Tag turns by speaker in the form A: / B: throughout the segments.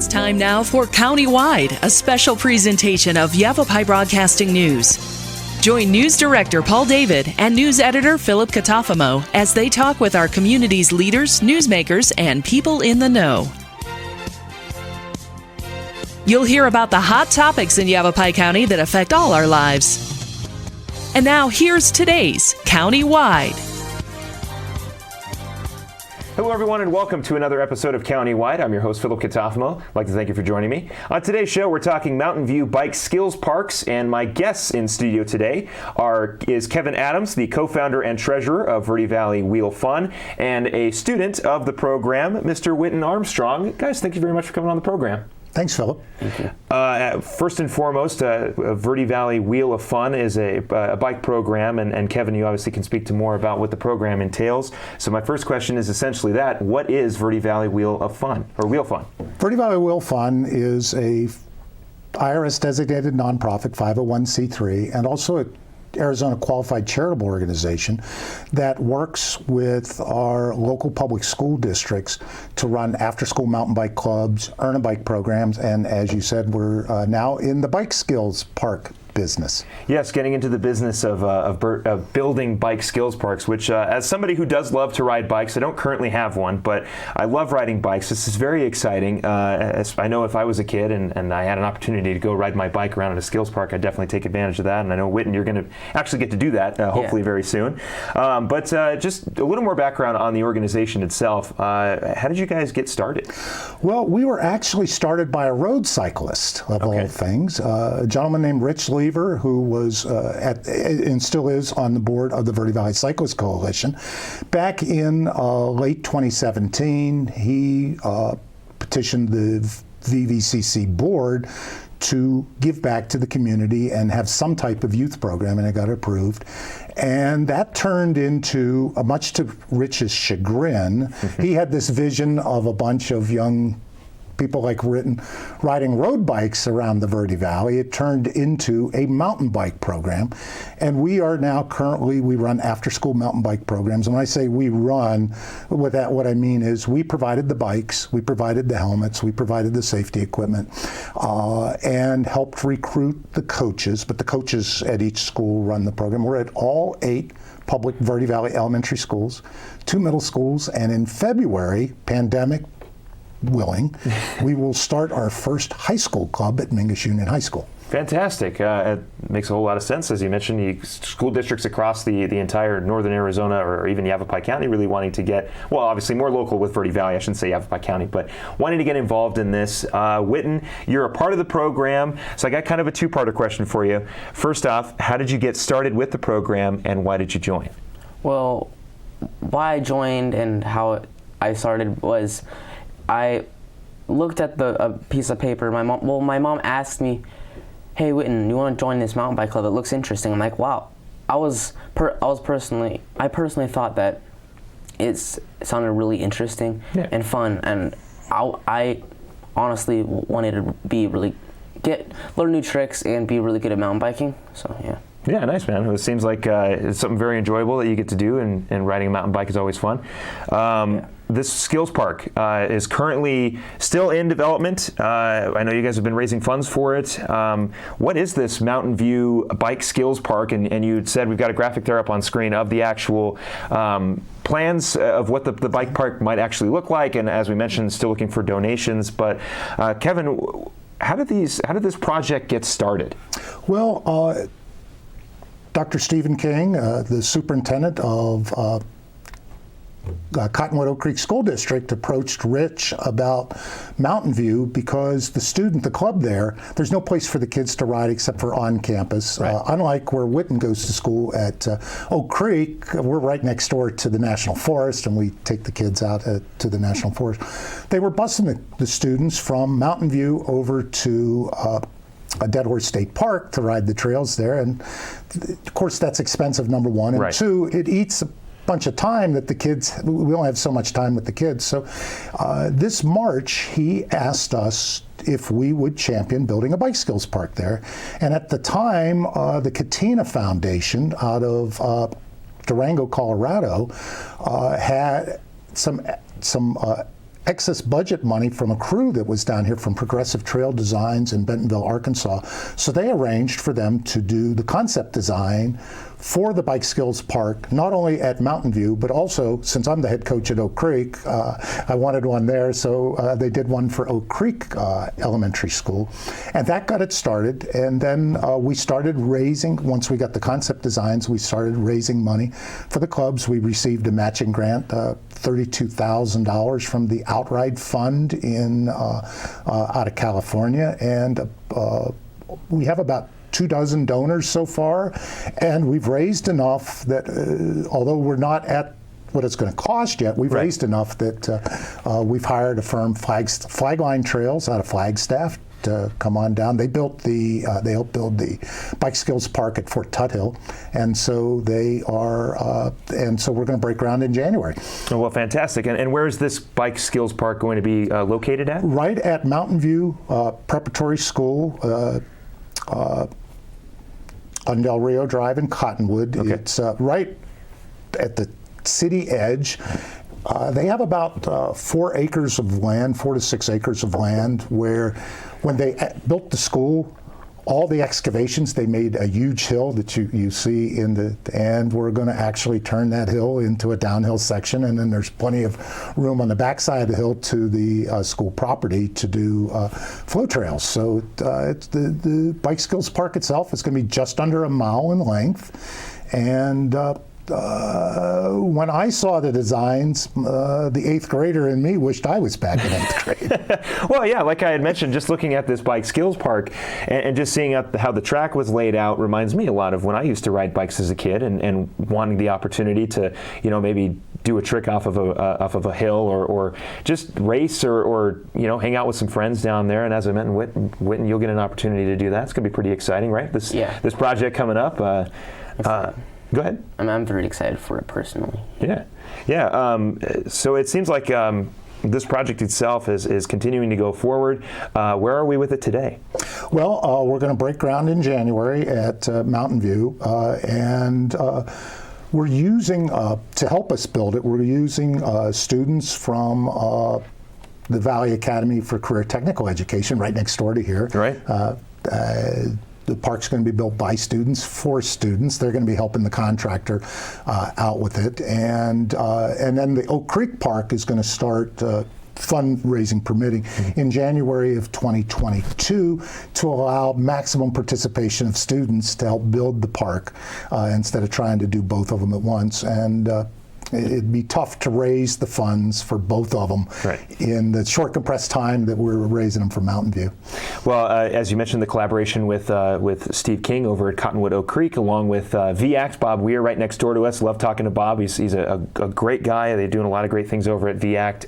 A: It's time now for Countywide, a special presentation of Yavapai Broadcasting News. Join News Director Paul David and News Editor Philip Catalfamo as they talk with our community's leaders, newsmakers, and people in the know. You'll hear about the hot topics in Yavapai County that affect all our lives. And now here's today's Countywide.
B: Hello everyone and welcome to another episode of Countywide. I'm your host Philip Catalfamo. I'd like to thank you for joining me. On today's show we're talking Mountain View Bike Skills Parks, and my guests in studio today is Kevin Adams, the co-founder and treasurer of Verde Valley Wheel Fun, and a student of the program, Mr. Witten Armstrong. Guys, thank you very much for coming on the program.
C: Thanks, Philip.
B: Thank you. First and foremost, Verde Valley Wheel of Fun is a bike program, and Kevin, you obviously can speak to more about what the program entails. So my first question is essentially that: what is Verde Valley Wheel of Fun, or Wheel Fun?
C: Verde Valley Wheel Fun is a IRS-designated nonprofit, 501c3, and also a Arizona qualified charitable organization that works with our local public school districts to run after-school mountain bike clubs, earn a bike programs, and as you said, we're now in the bike skills park business.
B: Yes, getting into the business of building bike skills parks, which as somebody who does love to ride bikes, I don't currently have one, but I love riding bikes. This is very exciting. I know if I was a kid and I had an opportunity to go ride my bike around at a skills park, I'd definitely take advantage of that. And I know, Witten, you're going to actually get to do that, hopefully very soon. But just a little more background on the organization itself. How did you guys get started?
C: Well, we were actually started by a road cyclist, of all things. A gentleman named Rich Lee, who was and still is on the board of the Verde Valley Cyclist Coalition. Back in late 2017, he petitioned the VVCC board to give back to the community and have some type of youth program, and it got approved. And that turned into, much to Rich's chagrin, he had this vision of a bunch of young people like riding road bikes around the Verde Valley. It turned into a mountain bike program, and we are now we run after-school mountain bike programs. And when I say we run, what I mean is we provided the bikes, we provided the helmets, we provided the safety equipment, and helped recruit the coaches, but the coaches at each school run the program. We're at all 8 public Verde Valley elementary schools, 2 middle schools, and in February, pandemic willing, we will start our first high school club at Mingus Union High School.
B: Fantastic. It makes a whole lot of sense. As you mentioned, the school districts across the entire northern Arizona, or even Yavapai County, really wanting to get, well, obviously more local with Verde Valley, I shouldn't say Yavapai County, but wanting to get involved in this. Witten, you're a part of the program, so I got kind of a two-parter question for you. First off, how did you get started with the program, and why did you join?
D: Well, why I joined and how I started was I looked at a piece of paper. My mom asked me, "Hey, Witten, you want to join this mountain bike club? It looks interesting." I'm like, "Wow." I personally thought that it sounded really interesting and fun, and I honestly wanted to learn new tricks and be really good at mountain biking. So yeah.
B: Yeah, nice, man. It seems like it's something very enjoyable that you get to do, and riding a mountain bike is always fun. This skills park is currently still in development. I know you guys have been raising funds for it. What is this Mountain View Bike Skills Park? And you said we've got a graphic there up on screen of the actual plans of what the bike park might actually look like. And as we mentioned, still looking for donations. But Kevin, how did this project get started?
C: Well, Dr. Stephen King, the superintendent of Cottonwood Oak Creek School District, approached Rich about Mountain View because the club there's no place for the kids to ride except for on campus. Right. Unlike where Witten goes to school at Oak Creek, we're right next door to the National Forest, and we take the kids out to the National Forest. They were busing the students from Mountain View over to a Dead Horse State Park to ride the trails there, and of course that's expensive, number one, and two, it eats a bunch of time that the kids, we only have so much time with the kids. So this March he asked us if we would champion building a bike skills park there, and at the time the Katina Foundation out of Durango, Colorado had some excess budget money from a crew that was down here from Progressive Trail Designs in Bentonville, Arkansas. So they arranged for them to do the concept design for the Bike Skills Park, not only at Mountain View, but also, since I'm the head coach at Oak Creek, I wanted one there, so they did one for Oak Creek Elementary School. And that got it started, and then we started raising, once we got the concept designs, we started raising money for the clubs. We received a matching grant, $32,000 from the Outright Fund out of California, and we have about 24 donors so far, and we've raised enough that although we're not at what it's going to cost yet, we've raised enough that we've hired a firm, Flagline Trails, out of Flagstaff, to come on down. They helped build the Bike Skills Park at Fort Tuthill, and so we're going to break ground in January.
B: Oh, well, fantastic. And where is this Bike Skills Park going to be located at?
C: Right at Mountain View Preparatory School. On Del Rio Drive in Cottonwood. Okay. It's right at the city edge. They have about 4 acres of land, 4 to 6 acres of land, where when they built the school, all the excavations, they made a huge hill that you see and we're going to actually turn that hill into a downhill section, and then there's plenty of room on the backside of the hill to the school property to do flow trails. So it's the Bike Skills Park itself is going to be just under a mile in length, and when I saw the designs, the 8th grader in me wished I was back in 8th grade.
B: Well, yeah, like I had mentioned, just looking at this Bike Skills Park and just seeing how the track was laid out reminds me a lot of when I used to ride bikes as a kid and wanting the opportunity to, maybe do a trick off of a hill or just race or hang out with some friends down there. And as I met in Witten, you'll get an opportunity to do that. It's going to be pretty exciting, right? This project coming up. Go ahead.
D: I'm very excited for it personally.
B: Yeah. So it seems like this project itself is continuing to go forward. Where are we with it today?
C: Well, we're going to break ground in January at Mountain View, and we're using, to help us build it, we're using students from the Valley Academy for Career Technical Education right next door to here.
B: Right.
C: The park's going to be built by students, for students. They're going to be helping the contractor out with it. And then the Oak Creek Park is going to start fundraising permitting in January of 2022 to allow maximum participation of students to help build the park instead of trying to do both of them at once. And it'd be tough to raise the funds for both of them in the short compressed time that we're raising them for Mountain View.
B: Well, as you mentioned, the collaboration with Steve King over at Cottonwood Oak Creek, along with VACT, Bob Weir right next door to us. Love talking to Bob. He's a great guy. They're doing a lot of great things over at VACT.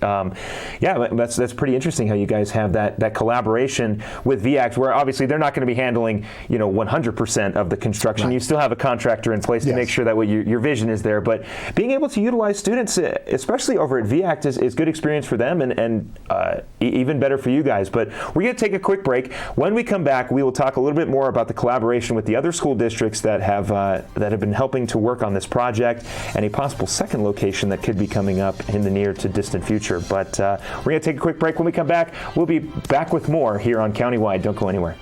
B: That's pretty interesting how you guys have that collaboration with VACT, where obviously they're not going to be handling 100% of the construction. Right. You still have a contractor in place to make sure that your vision is there, but being able to utilize students, especially over at VACT, is good experience for them and even better for you guys. But we're going to take a quick break. When we come back, we will talk a little bit more about the collaboration with the other school districts that have been helping to work on this project and a possible second location that could be coming up in the near to distant future. But we're going to take a quick break. When we come back, we'll be back with more here on Countywide. Don't go anywhere.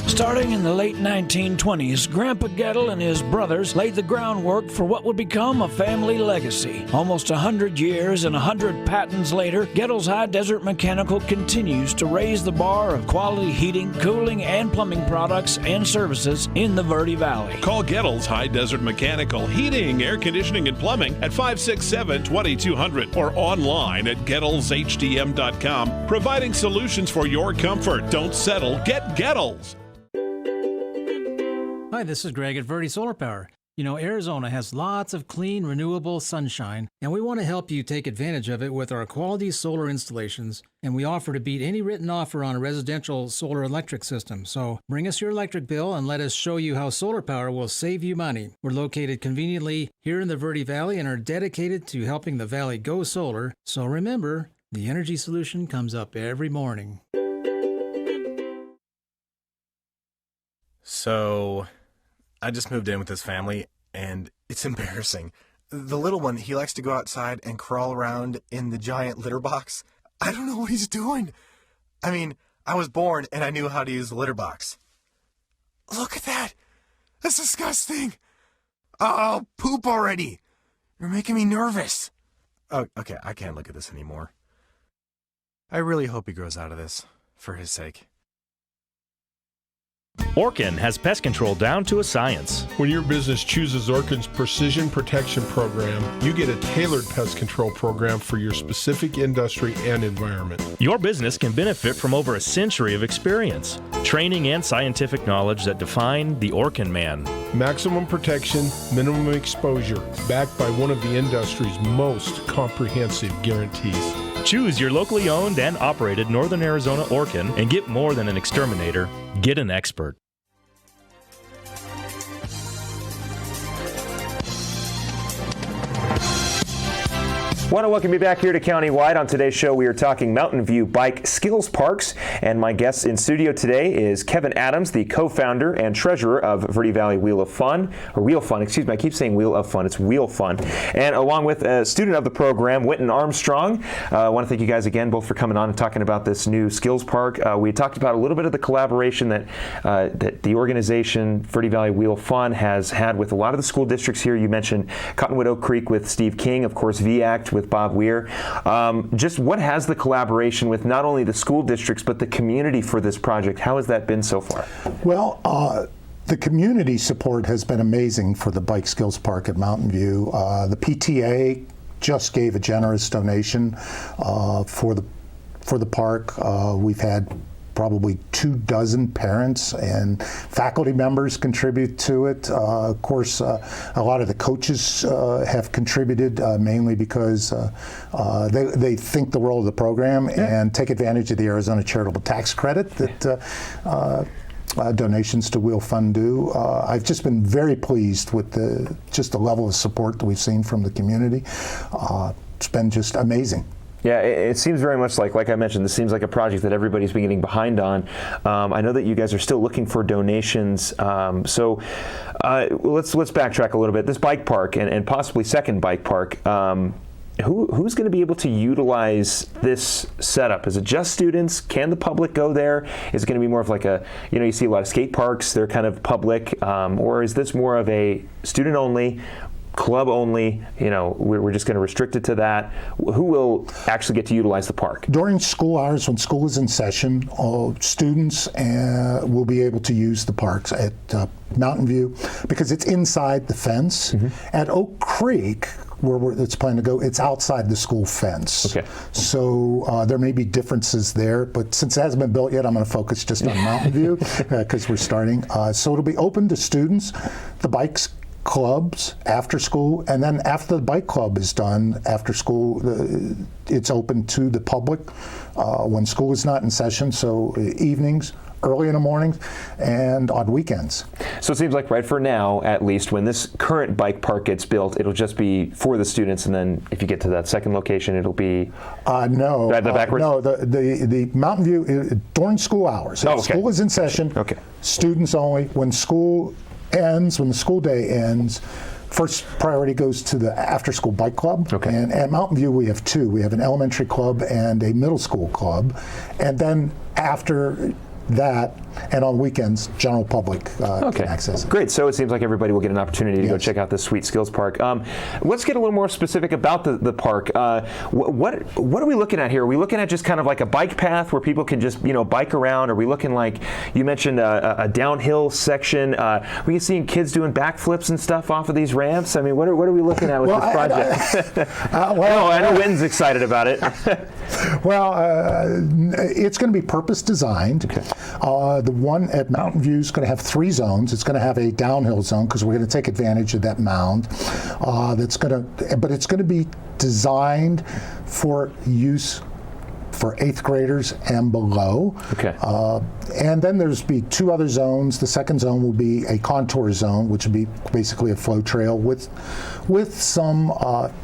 E: Starting in the late 1920s, Grandpa Gettle and his brothers laid the groundwork for what would become a family legacy. Almost 100 years and 100 patents later, Gettle's High Desert Mechanical continues to raise the bar of quality heating, cooling, and plumbing products and services in the Verde Valley.
F: Call Gettle's High Desert Mechanical Heating, Air Conditioning, and Plumbing at 567-2200 or online at GettlesHDM.com, providing solutions for your comfort. Don't settle. Get Gettles.
G: Hi, this is Greg at Verdi Solar Power. You know, Arizona has lots of clean, renewable sunshine, and we want to help you take advantage of it with our quality solar installations, and we offer to beat any written offer on a residential solar electric system. So bring us your electric bill and let us show you how solar power will save you money. We're located conveniently here in the Verde Valley and are dedicated to helping the valley go solar. So remember, the energy solution comes up every morning.
H: So I just moved in with this family, and it's embarrassing. The little one, he likes to go outside and crawl around in the giant litter box. I don't know what he's doing. I mean, I was born and I knew how to use the litter box. Look at that. That's disgusting. Oh, poop already. You're making me nervous. Oh, okay, I can't look at this anymore. I really hope he grows out of this, for his sake.
I: Orkin has pest control down to a science.
F: When your business chooses Orkin's Precision Protection Program, you get a tailored pest control program for your specific industry and environment.
I: Your business can benefit from over a century of experience, training, and scientific knowledge that define the Orkin man.
F: Maximum protection, minimum exposure, backed by one of the industry's most comprehensive guarantees.
I: Choose your locally owned and operated Northern Arizona Orkin and get more than an exterminator. Get an expert.
B: Want to welcome you back here to Countywide. On today's show, we are talking Mountain View Bike Skills Parks, and my guest in studio today is Kevin Adams, the co-founder and treasurer of Verde Valley Wheel of Fun, or Wheel Fun, excuse me, I keep saying Wheel of Fun, it's Wheel Fun, and along with a student of the program, Wynton Armstrong. I want to thank you guys again both for coming on and talking about this new skills park. We talked about a little bit of the collaboration that the organization Verde Valley Wheel of Fun has had with a lot of the school districts here. You mentioned Cottonwood Oak Creek with Steve King, of course, VACT with Bob Weir. Just what has the collaboration with not only the school districts but the community for this project? How has that been so far?
C: Well, the community support has been amazing for the Bike Skills Park at Mountain View. The PTA just gave a generous donation for the park. We've had probably 24 parents and faculty members contribute to it. Of course, a lot of the coaches have contributed, mainly because they think the world of the program and take advantage of the Arizona Charitable Tax Credit that donations to Wheel Fund do. I've just been very pleased with the level of support that we've seen from the community. It's been just amazing.
B: Yeah, it seems very much like I mentioned, this seems like a project that everybody's been getting behind on. I know that you guys are still looking for donations. So let's backtrack a little bit. This bike park and possibly second bike park, who's going to be able to utilize this setup? Is it just students? Can the public go there? Is it going to be more of like you see a lot of skate parks, they're kind of public, or is this more of a student only, club only, we're just going to restrict it to that? Who will actually get to utilize the park? During school hours, when school is in session, students will be able to use the parks at Mountain View because it's inside the fence. Mm-hmm. At Oak Creek, where it's planned to go, it's outside the school fence. Okay. So there may be differences there, but since it hasn't been built yet, I'm going to focus just on Mountain View because we're starting. So it'll be open to students, the bikes, clubs after school, and then after the bike club is done after school, it's open to the public when school is not in session, so evenings, early in the morning, and on weekends. So it seems like right for now, at least, when this current bike park gets built, it'll just be for the students, and then if you get to that second location, it'll be no, the Mountain View during school hours. Oh, okay. School is in session. Okay. Students only. When school ends, when the school day ends, first priority goes to the after-school bike club. Okay. And at Mountain View, we have two. We have an elementary club and a middle school club. And then after that, and on weekends, general public can access it. Great. So it seems like everybody will get an opportunity to go check out this sweet skills park. Let's get a little more specific about the park. What are we looking at here? Are we looking at just kind of like a bike path where people can just bike around? Are we looking like, you mentioned a downhill section? Are we seeing kids doing backflips and stuff off of these ramps? I mean, what are we looking at with this project? I know Wynton's excited about it. It's going to be purpose designed. Okay. The one at Mountain View is going to have 3 zones. It's going to have a downhill zone because we're going to take advantage of that mound. But it's going to be designed for use for 8th graders and below. Okay. And then there's be 2 other zones. The second zone will be a contour zone, which will be basically a flow trail with some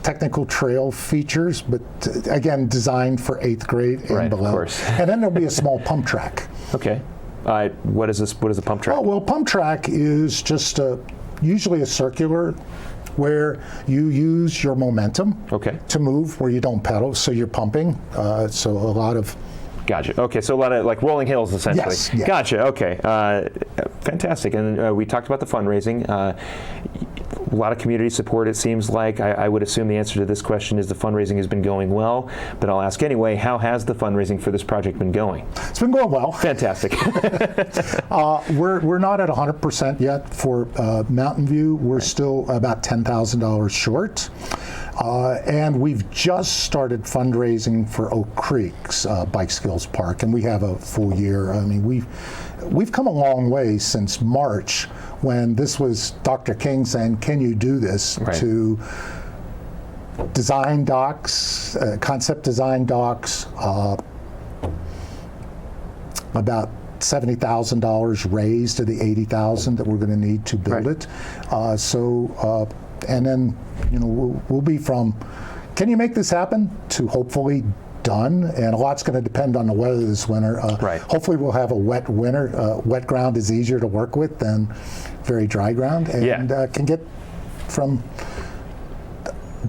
B: technical trail features, but again, designed for 8th grade and below. Of course. And then there'll be a small pump track. Okay. What is this? What is a pump track?
C: Oh, well, pump track is just usually a circular where you use your momentum to move where you don't pedal, so you're pumping. So a lot of
B: Gotcha. Okay, so a lot of like rolling hills, essentially.
C: Yes. Yeah.
B: Gotcha. Okay. Fantastic. And we talked about the fundraising. A lot of community support, it seems like. I would assume the answer to this question is the fundraising has been going well, but I'll ask anyway, how has the fundraising for this project been going?
C: It's been going well.
B: Fantastic.
C: We're not at 100% yet for Mountain View. We're still about $10,000 short. And we've just started fundraising for Oak Creek's Bike Skills Park, and we have a full year. I mean, we've come a long way since March, when this was Dr. King saying, "Can you do this?"
B: Right.
C: To design docs, concept design docs, about $70,000 raised to the $80,000 that we're going to need to build it. And then, we'll be from, can you make this happen, to hopefully done, and a lot's going to depend on the weather this winter. Hopefully we'll have a wet winter. Wet ground is easier to work with than very dry ground, and can get from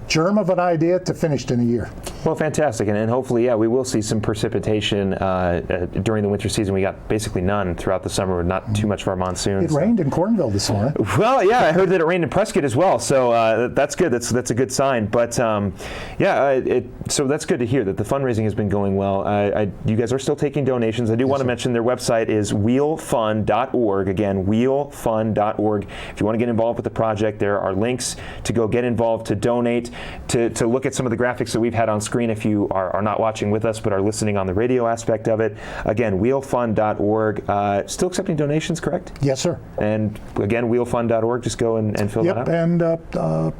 C: germ of an idea to finished in a year.
B: Well, fantastic, and hopefully, we will see some precipitation during the winter season. We got basically none throughout the summer, not too much of our monsoons.
C: It rained in Cornville this morning.
B: Well, I heard that it rained in Prescott as well, so that's good. That's a good sign. But so that's good to hear that the fundraising has been going well. You guys are still taking donations. I do want to mention their website is wheelfund.org. Again, wheelfund.org. If you want to get involved with the project, there are links to go get involved, to donate, to look at some of the graphics that we've had on screen if you are not watching with us but are listening on the radio aspect of it. Again, wheelfund.org. Still accepting donations, correct?
C: Yes, sir.
B: And again, wheelfund.org. Just go and fill that out.
C: And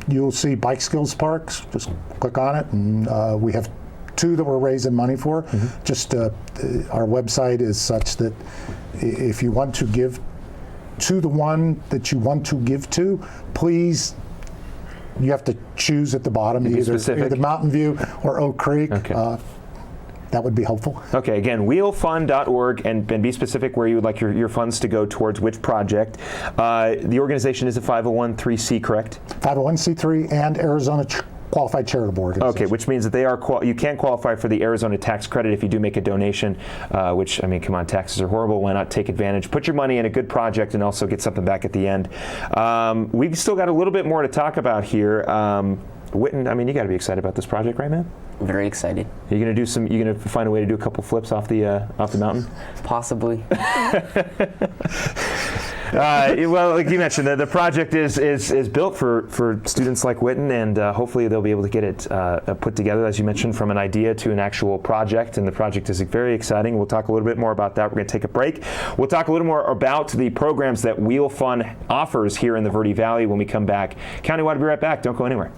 C: you'll see Bike Skills Parks. Just click on it, and we have 2 that we're raising money for. Just our website is such that if you want to give to the one that you want to give to, please, you have to choose at the bottom, either Mountain View or Oak Creek.
B: Okay.
C: That would be helpful.
B: Okay, again, wheelfund.org, and be specific where you would like your funds to go towards which project. The organization is a 501(c), correct?
C: 501(c)(3) and Arizona Qualified Charitable Organization.
B: Okay, which means that they are you can qualify for the Arizona tax credit if you do make a donation, which, I mean, come on, taxes are horrible. Why not take advantage? Put your money in a good project and also get something back at the end. We've still got a little bit more to talk about here. Witten, I mean, you got to be excited about this project, right, man?
D: Very excited.
B: You're gonna find a way to do a couple flips off the mountain?
D: Possibly.
B: Well, like you mentioned, the project is built for students like Witten, and hopefully they'll be able to get it put together, as you mentioned, from an idea to an actual project. And the project is very exciting. We'll talk a little bit more about that. We're going to take a break. We'll talk a little more about the programs that Wheel Fund offers here in the Verde Valley when we come back. Countywide will be right back. Don't go anywhere.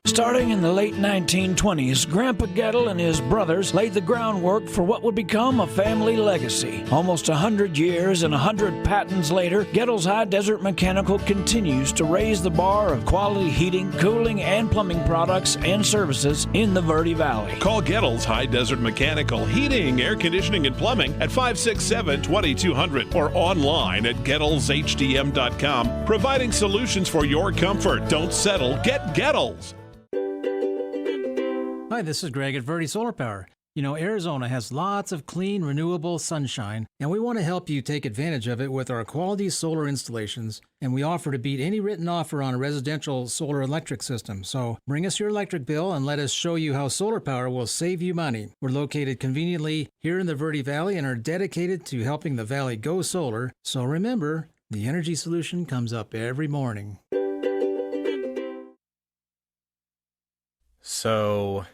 E: Starting in the late 1920s, Grandpa Gettle and his brothers laid the groundwork for what would become a family legacy. Almost 100 years and 100 patents later, Gettle's High Desert Mechanical continues to raise the bar of quality heating, cooling, and plumbing products and services in the Verde Valley.
F: Call Gettle's High Desert Mechanical Heating, Air Conditioning, and Plumbing at 567-2200 or online at GettlesHDM.com, providing solutions for your comfort. Don't settle. Get Gettles.
G: Hi, this is Greg at Verdi Solar Power. You know, Arizona has lots of clean, renewable sunshine, and we want to help you take advantage of it with our quality solar installations, and we offer to beat any written offer on a residential solar electric system. So bring us your electric bill and let us show you how solar power will save you money. We're located conveniently here in the Verde Valley and are dedicated to helping the valley go solar. So remember, the energy solution comes up every morning.
H: So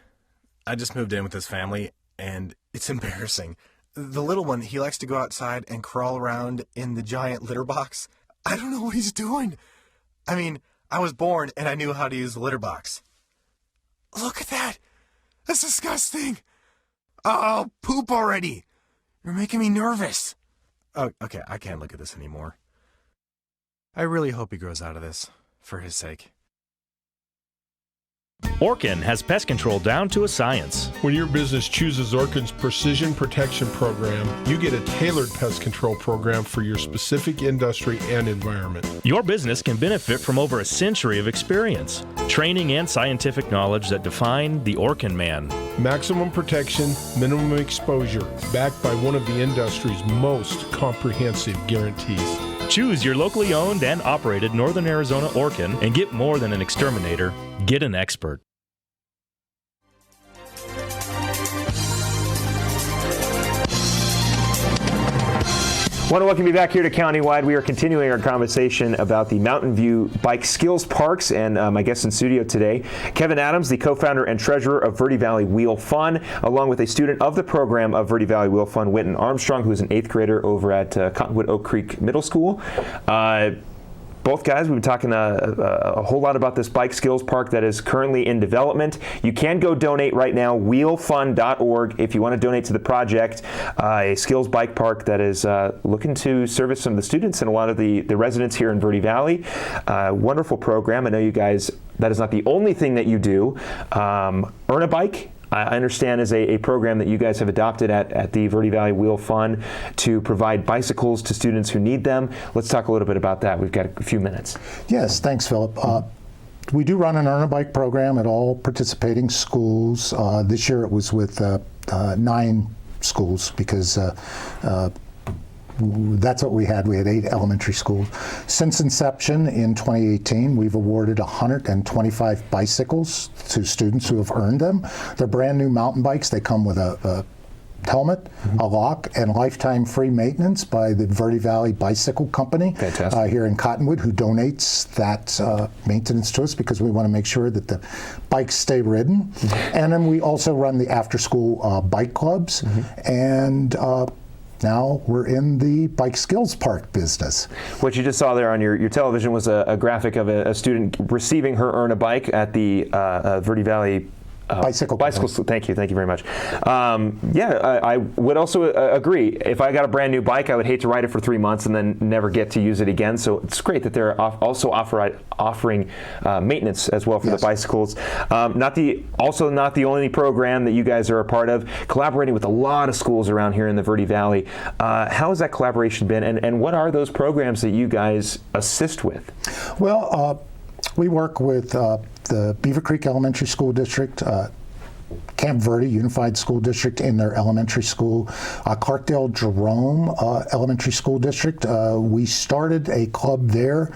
H: I just moved in with this family, and it's embarrassing. The little one, he likes to go outside and crawl around in the giant litter box. I don't know what he's doing. I mean, I was born and I knew how to use the litter box. Look at that. That's disgusting. Oh, poop already. You're making me nervous. Oh, okay, I can't look at this anymore. I really hope he grows out of this, for his sake.
I: Orkin has pest control down to a science.
F: When your business chooses Orkin's Precision Protection Program, you get a tailored pest control program for your specific industry and environment.
I: Your business can benefit from over a century of experience, training, and scientific knowledge that define the Orkin man.
F: Maximum protection, minimum exposure, backed by one of the industry's most comprehensive guarantees.
I: Choose your locally owned and operated Northern Arizona Orkin and get more than an exterminator. Get an expert.
B: I want to welcome you back here to Countywide. We are continuing our conversation about the Mountain View Bike Skills Parks, and my guest in studio today, Kevin Adams, the co-founder and treasurer of Verde Valley Wheel Fun, along with a student of the program of Verde Valley Wheel Fun, Wynton Armstrong, who's an 8th grader over at Cottonwood Oak Creek Middle School. Both guys, we've been talking a whole lot about this bike skills park that is currently in development. You can go donate right now, wheelfund.org, if you want to donate to the project, a skills bike park that is looking to service some of the students and a lot of the residents here in Verde Valley. Wonderful program. I know you guys, that is not the only thing that you do. Earn a Bike, I understand, is a program that you guys have adopted at the Verde Valley Wheel Fun to provide bicycles to students who need them. Let's talk a little bit about that. We've got a few minutes.
C: Yes, thanks, Philip. We do run an Earn a Bike program at all participating schools. This year it was with 9 schools because that's what we had. We had 8 elementary schools. Since inception in 2018, we've awarded 125 bicycles to students who have earned them. They're brand new mountain bikes. They come with a helmet, a lock, and lifetime free maintenance by the Verde Valley Bicycle Company here in Cottonwood, who donates that maintenance to us because we want to make sure that the bikes stay ridden. And then we also run the after-school bike clubs, and now we're in the bike skills park business.
B: What you just saw there on your television was a graphic of a student receiving her Earn a Bike at the Verde Valley bicycles. Thank you very much. I would also agree. If I got a brand new bike, I would hate to ride it for 3 months and then never get to use it again. So it's great that they're also offering maintenance as well for the bicycles. Not the only program that you guys are a part of. Collaborating with a lot of schools around here in the Verde Valley. How has that collaboration been, and what are those programs that you guys assist with?
C: Well, we work with the Beaver Creek Elementary School District, Camp Verde Unified School District in their elementary school, Clarkdale Jerome Elementary School District. We started a club there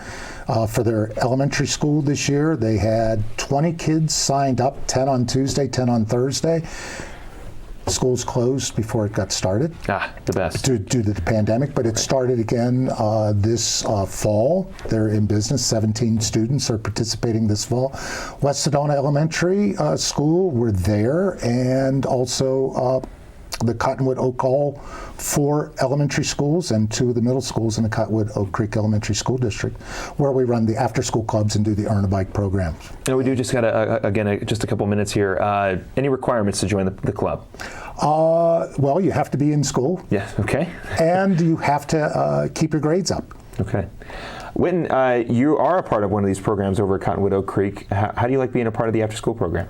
C: for their elementary school this year. They had 20 kids signed up, 10 on Tuesday, 10 on Thursday. Schools closed before it got started.
B: The best.
C: Due to the pandemic, but it started again this fall. They're in business. 17 students are participating this fall. West Sedona Elementary School, we're there, and also the Cottonwood Oak, all 4 elementary schools and 2 of the middle schools in the Cottonwood Oak Creek Elementary School District, where we run the after-school clubs and do the Earn a Bike programs.
B: And we do just got just a couple minutes here. Any requirements to join the club?
C: Well, you have to be in school.
B: Yeah. Okay.
C: And you have to keep your grades up.
B: Okay. Wynton, you are a part of one of these programs over at Cottonwood Oak Creek. How do you like being a part of the after-school program?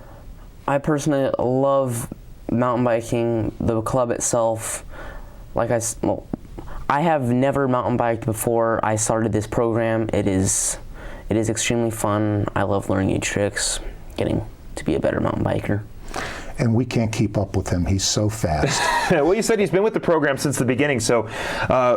D: I personally love mountain biking, the club itself. I have never mountain biked before I started this program. It is extremely fun. I love learning new tricks, getting to be a better mountain biker.
C: And we can't keep up with him. He's so fast.
B: Well, you said he's been with the program since the beginning. So,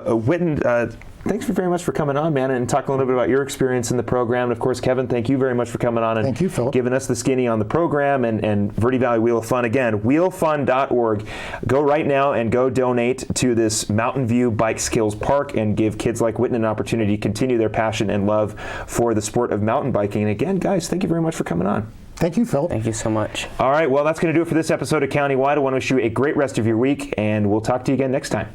B: Wynton, thanks very much for coming on, man, and talking a little bit about your experience in the program. And of course, Kevin, thank you very much for coming on and
C: thank you, Philip,
B: giving us the skinny on the program and Verde Valley Wheel of Fun. Again, wheelfund.org. Go right now and go donate to this Mountain View Bike Skills Park and give kids like Wynton an opportunity to continue their passion and love for the sport of mountain biking. And again, guys, thank you very much for coming on.
C: Thank you, Philip.
D: Thank you so much.
B: All right, well, that's going to do it for this episode of Countywide. I want to wish you a great rest of your week, and we'll talk to you again next time.